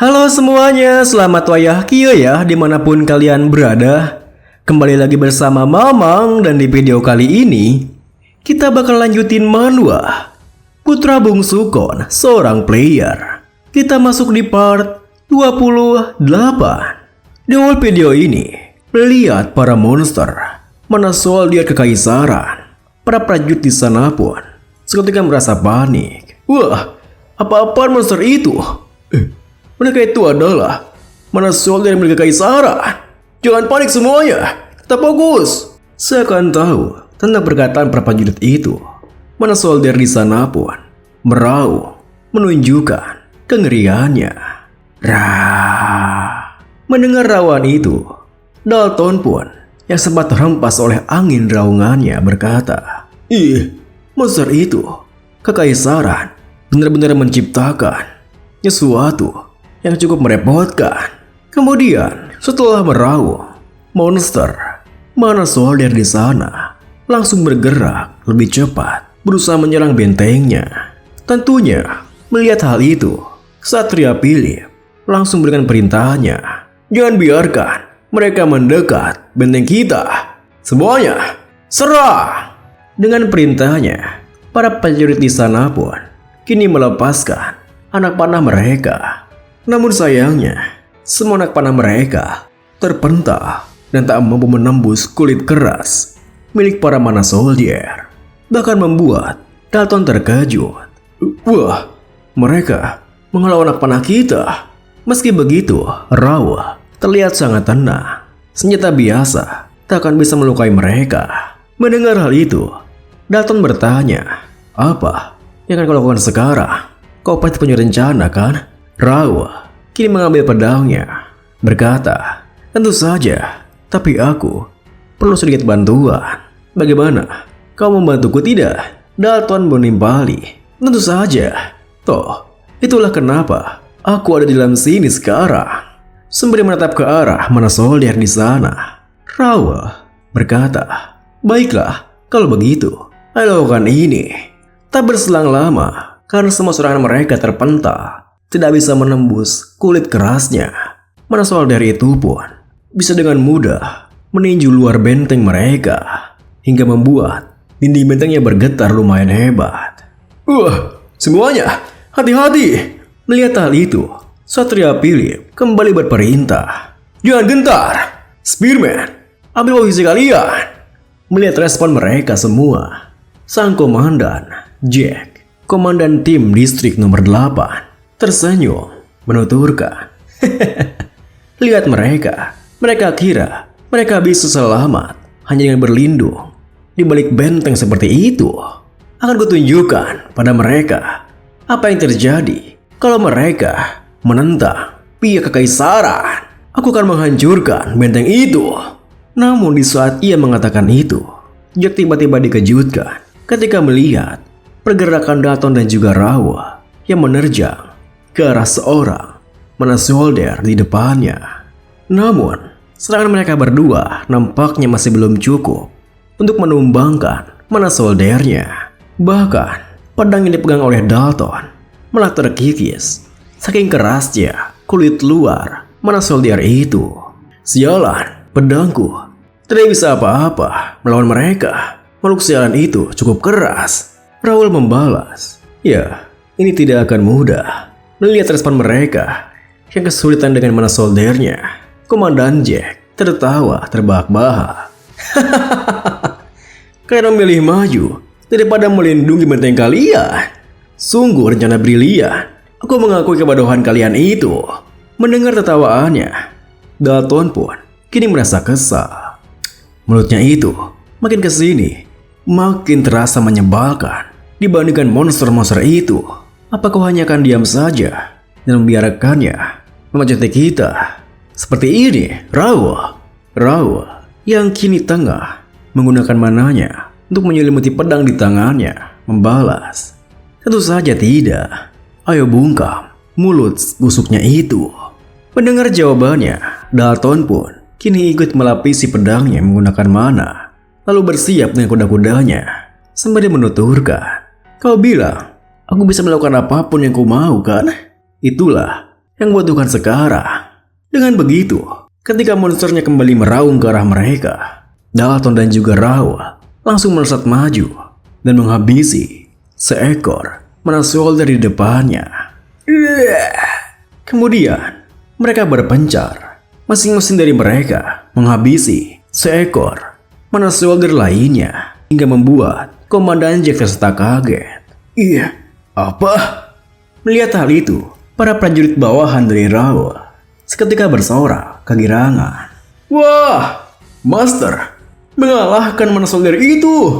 Halo semuanya, selamat wayah kio ya dimanapun kalian berada. Kembali lagi bersama Mamang dan di video kali ini kita bakal lanjutin manhwa Putra Bungsu Kon, seorang player. Kita masuk di part 28. Di awal video ini, melihat para monster mana soal dia kekaisaran. Para prajurit di sana pun seketika merasa panik. Wah, apa-apaan monster itu? Mereka itu adalah mana soal dari milik kekaisaran. Jangan panik semuanya, tetap fokus. Saya akan tahu tentang perkataan para prajurit itu. Mana soldier di sana pun meraung, menunjukkan kengeriannya. Rah. Mendengar rawan itu, Dalton pun yang sempat terhempas oleh angin raungannya berkata, "Ih, monster itu, kekaisaran, benar-benar menciptakan sesuatu yang cukup merepotkan." Kemudian, setelah meraung, monster mana soldier di sana langsung bergerak lebih cepat, berusaha menyerang bentengnya. Tentunya, melihat hal itu, Ksatria Philip langsung berikan perintahnya. "Jangan biarkan mereka mendekat benteng kita. Semuanya, serang!" Dengan perintahnya, para prajurit di sana pun kini melepaskan anak panah mereka. Namun sayangnya, semua anak panah mereka terpental dan tak mampu menembus kulit keras milik para mana soldier. Bahkan membuat Dalton terkejut. Wah, mereka menghalau anak panah kita. Meski begitu, Rawa terlihat sangat tenang. Senjata biasa tak akan bisa melukai mereka. Mendengar hal itu, Dalton bertanya, "Apa yang akan kau lakukan sekarang? Kau pasti punya rencana kan?" Rawa kini mengambil pedangnya, berkata, "Tentu saja, tapi aku perlu sedikit bantuan. Bagaimana? Kau membantuku tidak?" Dalton menimpali, "Tentu saja. Toh, itulah kenapa aku ada di dalam sini sekarang." Sembari menatap ke arah mana soldier di sana, Rawa berkata, "Baiklah, kalau begitu, ayo lakukan ini." Tak berselang lama, karena semua serangan mereka terpental, tidak bisa menembus kulit kerasnya, mana soldier itu pun bisa dengan mudah meninju luar benteng mereka, hingga membuat dinding bentengnya bergetar lumayan hebat. Semuanya, hati-hati!" Melihat hal itu, Ksatria Philip kembali berperintah, "Jangan gentar! Spearman, ambil posisi kalian!" Melihat respon mereka semua, sang komandan, Jack, komandan tim distrik nomor 8, tersenyum, menuturkan, "Lihat mereka. Mereka kira mereka bisa selamat hanya dengan berlindung di balik benteng seperti itu. Akan kutunjukkan pada mereka apa yang terjadi kalau mereka menentang pihak kekaisaran. Aku akan menghancurkan benteng itu." Namun di saat ia mengatakan itu, Jack tiba-tiba dikejutkan ketika melihat pergerakan Dalton dan juga Rawa yang menerjang ke arah seorang mana soldier di depannya. Namun, serangan mereka berdua nampaknya masih belum cukup untuk menumbangkan mana soldiernya. Bahkan, pedang yang dipegang oleh Dalton malah terkikis saking kerasnya kulit luar mana soldier itu. "Sialan, pedangku tidak bisa apa-apa melawan mereka. Makhluk sialan itu cukup keras." Raul membalas, "Ya, ini tidak akan mudah." Melihat respon mereka yang kesulitan dengan mana soldernya, Komandan Jack tertawa terbahak-bahak. "Kalian memilih maju daripada melindungi benteng kalian. Sungguh rencana brilian. Aku mengakui kebodohan kalian itu." Mendengar tertawaannya, Dalton pun kini merasa kesal. Mulutnya itu makin kesini makin terasa menyebalkan dibandingkan monster-monster itu. Apa kau hanya akan diam saja dan membiarkannya memaceti kita seperti ini, Rawa? Rawa yang kini tengah menggunakan mananya untuk menyelimuti pedang di tangannya membalas, "Tentu saja tidak. Ayo bungkam mulut busuknya itu." Mendengar jawabannya, Dalton pun kini ikut melapisi pedangnya menggunakan mana, lalu bersiap dengan kuda-kudanya sembari menuturkan, "Kau bilang aku bisa melakukan apapun yang kau mau kan? Itulah yang butuhkan sekarang. Dengan begitu, ketika monsternya kembali meraung ke arah mereka, Dalton dan juga Raul langsung melesat maju dan menghabisi seekor mana soldier di depannya. Kemudian, mereka berpencar. Masing-masing dari mereka menghabisi seekor mana soldier lainnya hingga membuat Komandan Jack tersetak kaget. Iya, apa? Melihat hal itu, para prajurit bawahan dari Raul seketika bersorak kegirangan. Wah, Master, mengalahkan mana soldier itu.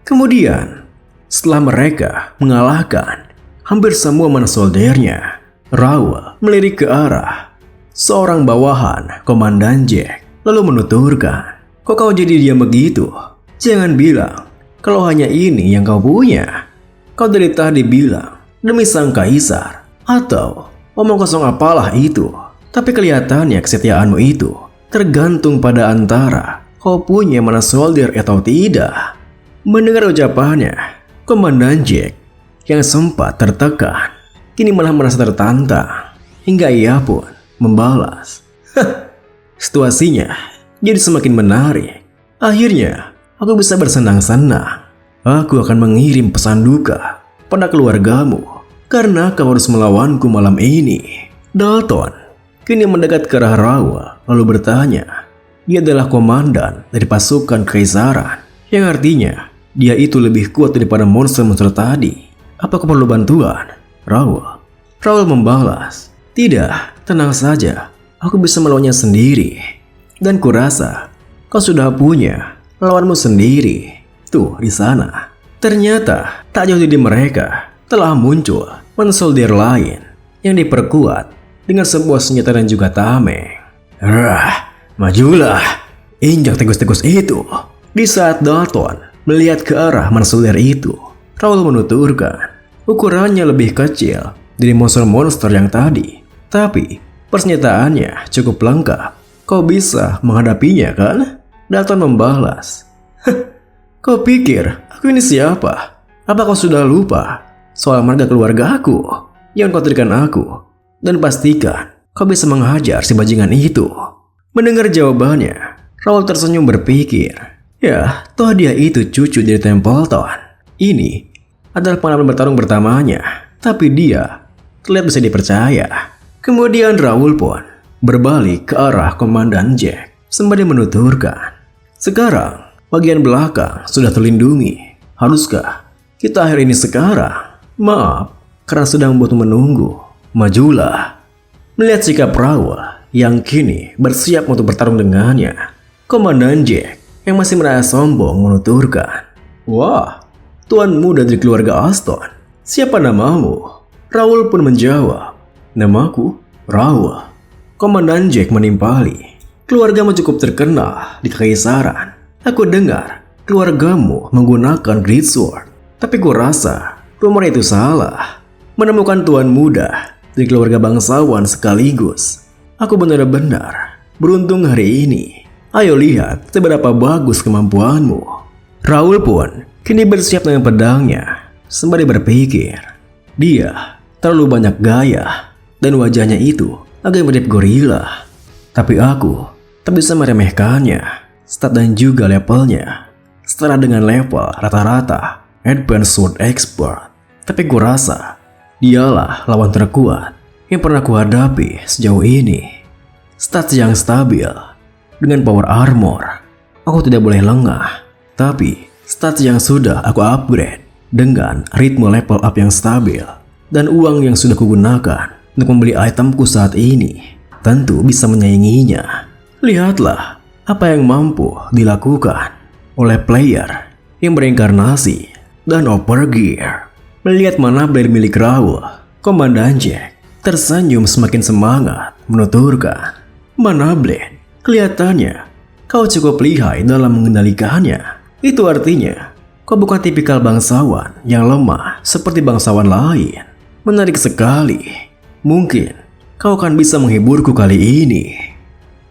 Kemudian, setelah mereka mengalahkan hampir semua mana soldiernya, Raul melirik ke arah seorang bawahan Komandan Jack lalu menuturkan, "Kok kau jadi diam begitu? Jangan bilang kalau hanya ini yang kau punya. Kau dari tadi bilang demi sang kaisar atau omong kosong apalah itu. Tapi kelihatannya kesetiaanmu itu tergantung pada antara kau punya mana soldier atau tidak." Mendengar ucapannya, Komandan Jack yang sempat tertekan kini malah merasa tertantang hingga ia pun membalas. Situasinya jadi semakin menarik. Akhirnya aku bisa bersenang-senang. Aku akan mengirim pesan duka pada keluargamu karena kau harus melawanku malam ini. Dalton kini mendekat ke arah Raul lalu bertanya. Dia adalah komandan dari pasukan kekaisaran, yang artinya dia itu lebih kuat daripada monster-monster tadi. Apa kau perlu bantuan, Raul? Raul membalas, "Tidak, tenang saja. Aku bisa melawannya sendiri. Dan kurasa kau sudah punya lawanmu sendiri. Tuh di sana." Ternyata tak jauh dari mereka telah muncul soldier lain yang diperkuat dengan sebuah senjata dan juga tameng. Majulah, injak tikus-tikus itu. Di saat Dalton melihat ke arah soldier itu, Raul menuturkan, ukurannya lebih kecil dari monster-monster yang tadi, tapi persenjataannya cukup lengkap. Kau bisa menghadapinya kan? Dalton membalas, "Kau pikir aku ini siapa? Apa kau sudah lupa soal marga keluarga aku yang kau berikan aku? Dan pastikan kau bisa menghajar si bajingan itu." Mendengar jawabannya, Raul tersenyum berpikir, ya, toh dia itu cucu dari Templeton. Ini adalah pengalaman bertarung pertamanya, tapi dia terlihat bisa dipercaya. Kemudian Raul pun berbalik ke arah Komandan Jack sembari menuturkan, "Sekarang bagian belakang sudah terlindungi. Haruskah kita akhir ini sekarang? Maaf, karena sudah membuatmu menunggu. Majulah." Melihat sikap Raul yang kini bersiap untuk bertarung dengannya, Komandan Jack yang masih merasa sombong menuturkan, "Wah, tuan muda dari keluarga Aston, siapa namamu?" Raul pun menjawab, "Namaku Raul." Komandan Jack menimpali, "Keluargamu cukup terkenal di kekaisaran. Aku dengar keluargamu menggunakan great sword, tapi kurasa rumor itu salah. Menemukan tuan muda dari keluarga bangsawan sekaligus, aku benar-benar beruntung hari ini. Ayo lihat seberapa bagus kemampuanmu." Raul pun kini bersiap dengan pedangnya sembari berpikir, dia terlalu banyak gaya dan wajahnya itu agak mirip gorila. Tapi aku tak bisa meremehkannya. Stat dan juga levelnya setara dengan level rata-rata Advanced Sword Expert. Tapi kurasa dialah lawan terkuat yang pernah kuhadapi sejauh ini. Stats yang stabil dengan power armor, aku tidak boleh lengah. Tapi stats yang sudah aku upgrade dengan ritme level up yang stabil dan uang yang sudah kugunakan untuk membeli itemku saat ini, tentu bisa menyainginya. Lihatlah apa yang mampu dilakukan oleh player yang berinkarnasi dan overgear. Melihat mana blade milik Raul, Komandan Jack tersenyum semakin semangat menuturkan, "Mana blade, kelihatannya kau cukup lihai dalam mengendalikannya. Itu artinya kau bukan tipikal bangsawan yang lemah seperti bangsawan lain. Menarik sekali. Mungkin kau akan bisa menghiburku kali ini.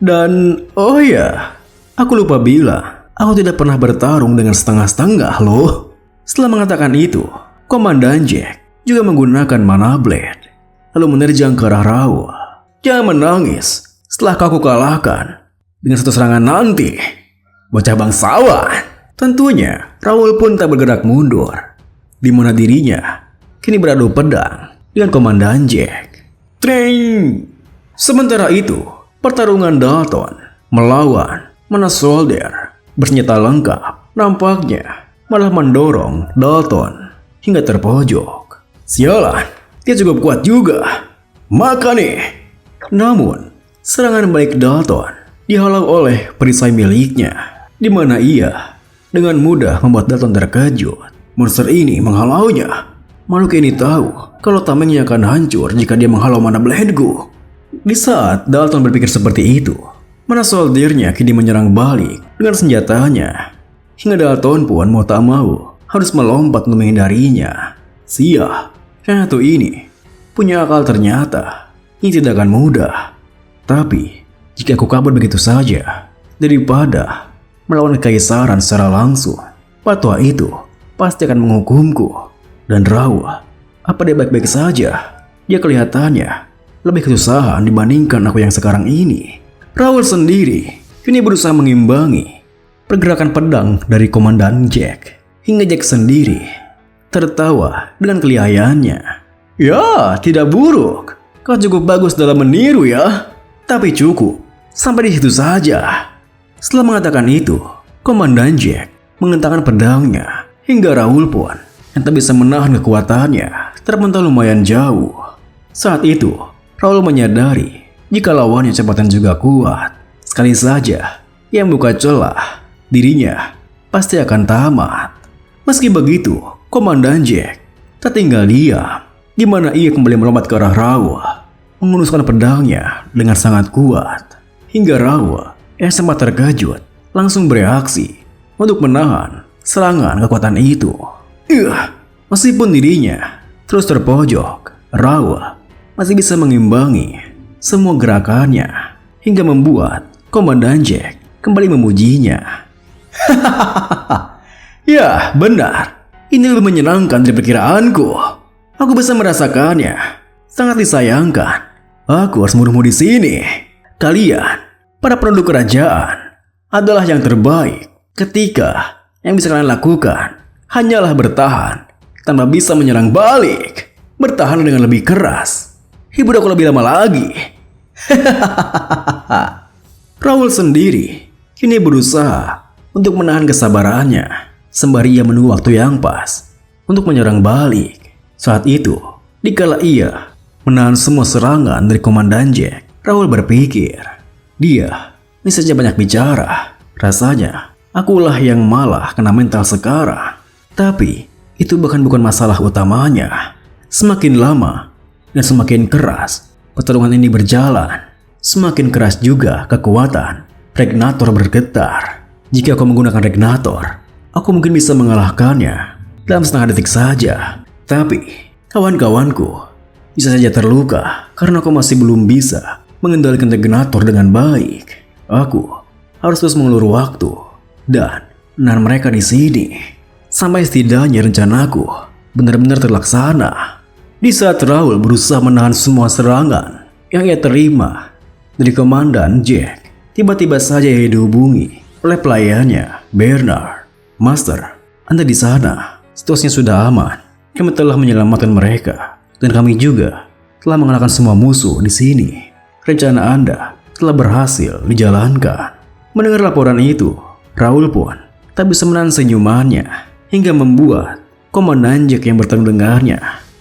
Dan oh ya, aku lupa bilang, aku tidak pernah bertarung dengan setengah-setengah loh." Setelah mengatakan itu, Komandan Jack juga menggunakan mana blade lalu menerjang ke arah Raul. Jangan menangis setelah kau kalahkan dengan satu serangan nanti, bocah bangsawan. Tentunya Raul pun tak bergerak mundur, di mana dirinya kini beradu pedang dengan Komandan Jack. Tring! Sementara itu, pertarungan Dalton melawan Mana Soldier bersenjata lengkap nampaknya malah mendorong Dalton hingga terpojok. Sialan, dia cukup kuat juga. Maka nih. Namun, serangan balik Dalton dihalau oleh perisai miliknya, di mana ia dengan mudah membuat Dalton terkejut. Monster ini menghalaunya. Makhluk ini tahu kalau tamengnya akan hancur jika dia menghalau mana Blade-gu. Di saat Dalton berpikir seperti itu, Mana Soldiernya kini menyerang balik dengan senjatanya. Hingga Dalton pun mau tak mau harus melompat untuk menghindarinya. Sia, yang satu ini punya akal ternyata. Ini tidak akan mudah. Tapi, jika aku kabur begitu saja, daripada melawan kekaisaran secara langsung, patwa itu pasti akan menghukumku. Dan Raul, apa dia baik-baik saja? Dia kelihatannya lebih kesusahan dibandingkan aku yang sekarang ini. Raul sendiri kini berusaha mengimbangi pergerakan pedang dari Komandan Jack. Hingga Jack sendiri tertawa dengan kelihayannya. Ya, tidak buruk. Kau cukup bagus dalam meniru ya. Tapi cukup sampai di situ saja. Setelah mengatakan itu, Komandan Jack mengentangkan pedangnya. Hingga Raul pun yang tak bisa menahan kekuatannya terpental lumayan jauh. Saat itu, Raul menyadari jika lawannya cepatan juga kuat. Sekali saja ia membuka celah, dirinya pasti akan tamat. Meski begitu, Komandan Jack tak tinggal diam, di mana ia kembali melompat ke arah Raul, menghunuskan pedangnya dengan sangat kuat. Hingga Raul yang sempat terkejut langsung bereaksi untuk menahan serangan kekuatan itu. Meskipun dirinya terus terpojok, Raul masih bisa mengimbangi semua gerakannya hingga membuat Komandan Jack kembali memujinya. Ya, benar. Ini lebih menyenangkan dari perkiraanku. Aku bisa merasakannya. Sangat disayangkan. Aku harus muruhmu di sini. Kalian, para penduduk kerajaan, adalah yang terbaik. Ketika yang bisa kalian lakukan hanyalah bertahan tanpa bisa menyerang balik. Bertahan dengan lebih keras. Hibur aku lebih lama lagi. Raul sendiri kini berusaha untuk menahan kesabarannya sembari ia menunggu waktu yang pas untuk menyerang balik. Saat itu, dikala ia menahan semua serangan dari Komandan Jack, Raul berpikir, dia ini saja banyak bicara. Rasanya akulah yang malah kena mental sekarang. Tapi itu bukan masalah utamanya. Semakin lama dan semakin keras pertarungan ini berjalan, semakin keras juga kekuatan Regnator bergetar. Jika aku menggunakan Regnator, aku mungkin bisa mengalahkannya dalam setengah detik saja. Tapi kawan-kawanku bisa saja terluka karena aku masih belum bisa mengendalikan Regnator dengan baik. Aku harus terus mengulur waktu dan menahan mereka di sini sampai setidaknya rencanaku benar-benar terlaksana. Di saat Raul berusaha menahan semua serangan yang ia terima dari Komandan Jack, tiba-tiba saja ia dihubungi oleh pelayannya, Bernard. Master, Anda di sana. Situasinya sudah aman. Kami telah menyelamatkan mereka dan kami juga telah mengalahkan semua musuh di sini. Rencana Anda telah berhasil dijalankan. Mendengar laporan itu, Raul pun tak bisa menahan senyumannya hingga membuat Komandan Jack yang bertemu dengannya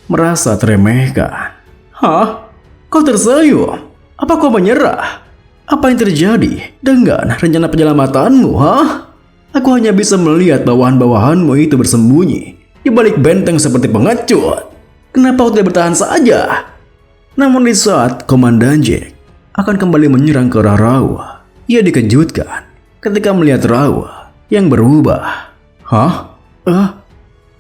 merasa teremehkan. Hah? Kau tersenyum? Apa kau menyerah? Apa yang terjadi dengan rencana penyelamatanmu, hah? Aku hanya bisa melihat bawahan-bawahanmu itu bersembunyi di balik benteng seperti pengecut. Kenapa kau tidak bertahan saja? Namun di saat Komandan Jack akan kembali menyerang ke arah Raul, ia dikejutkan ketika melihat Raul yang berubah. Hah?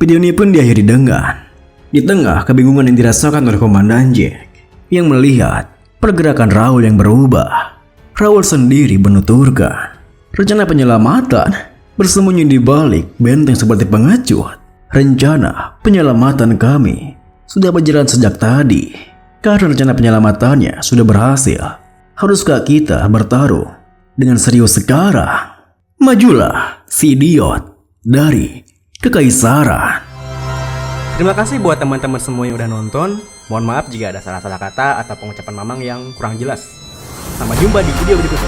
Video ini pun diakhiri dengan di tengah kebingungan yang dirasakan oleh Komandan Jack yang melihat pergerakan Raul yang berubah. Raul sendiri menuturkan rencana penyelamatan bersembunyi di balik benteng seperti pengecut. Rencana penyelamatan kami sudah berjalan sejak tadi. karena rencana penyelamatannya sudah berhasil. Haruskah kita bertarung dengan serius sekarang? Majulah, si idiot dari Kekaisaran. Terima kasih buat teman-teman semua yang udah nonton. Mohon maaf jika ada salah-salah kata atau pengucapan Mamang yang kurang jelas. Sampai jumpa di video berikutnya.